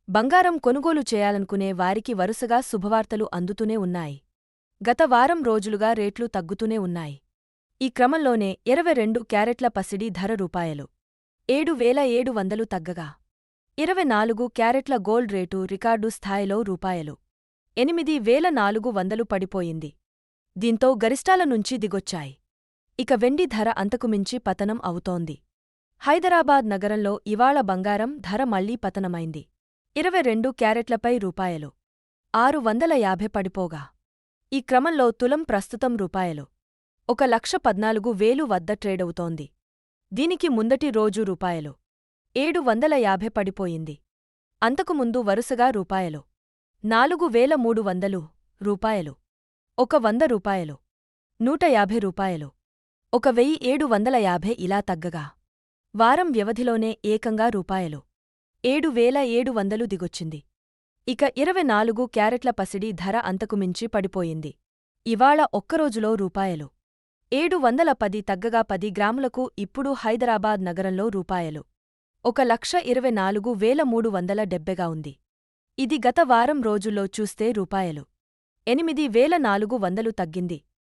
బంగారం కొనుగోలు చేయాలనుకునే వారికి వరుసగా శుభవార్తలు అందుతూనే ఉన్నాయి. గత వారం రోజులుగా రేట్లు తగ్గుతూనే ఉన్నాయి. ఈ క్రమంలోనే 22 క్యారెట్ల పసిడి ధర రూపాయలు 7,700 తగ్గగా 24 క్యారెట్ల గోల్డ్ రేటు రికార్డు స్థాయిలో రూపాయలు 8,400 పడిపోయింది. దీంతో గరిష్టాల నుంచి దిగొచ్చాయి. ఇక వెండి ధర అంతకుమించి పతనం అవుతోంది. హైదరాబాద్ నగరంలో ఇవాళ బంగారం ధర మళ్లీ పతనమైంది. 22 క్యారెట్లపై రూపాయలు 650 పడిపోగా ఈ క్రమంలో తులం ప్రస్తుతం రూపాయలు 1,14,000 వద్ద ట్రేడవుతోంది. దీనికి ముందటి రోజు రూపాయలు 750 పడిపోయింది. అంతకుముందు వరుసగా రూపాయలు 4,300, రూపాయలు 100 రూపాయలు, 150 రూపాయలు, 1,750 ఇలా తగ్గగా వారం వ్యవధిలోనే ఏకంగా రూపాయలు 7,700 దిగొచ్చింది. ఇక 24 క్యారెట్ల పసిడి ధర అంతకుమించి పడిపోయింది. ఇవాళ ఒక్కరోజులో రూపాయలు 710 తగ్గగా 10 గ్రాములకు ఇప్పుడు హైదరాబాద్ నగరంలో రూపాయలు 1,24,370గా ఉంది. ఇది గత వారం రోజుల్లో చూస్తే రూపాయలు 8,400 తగ్గింది.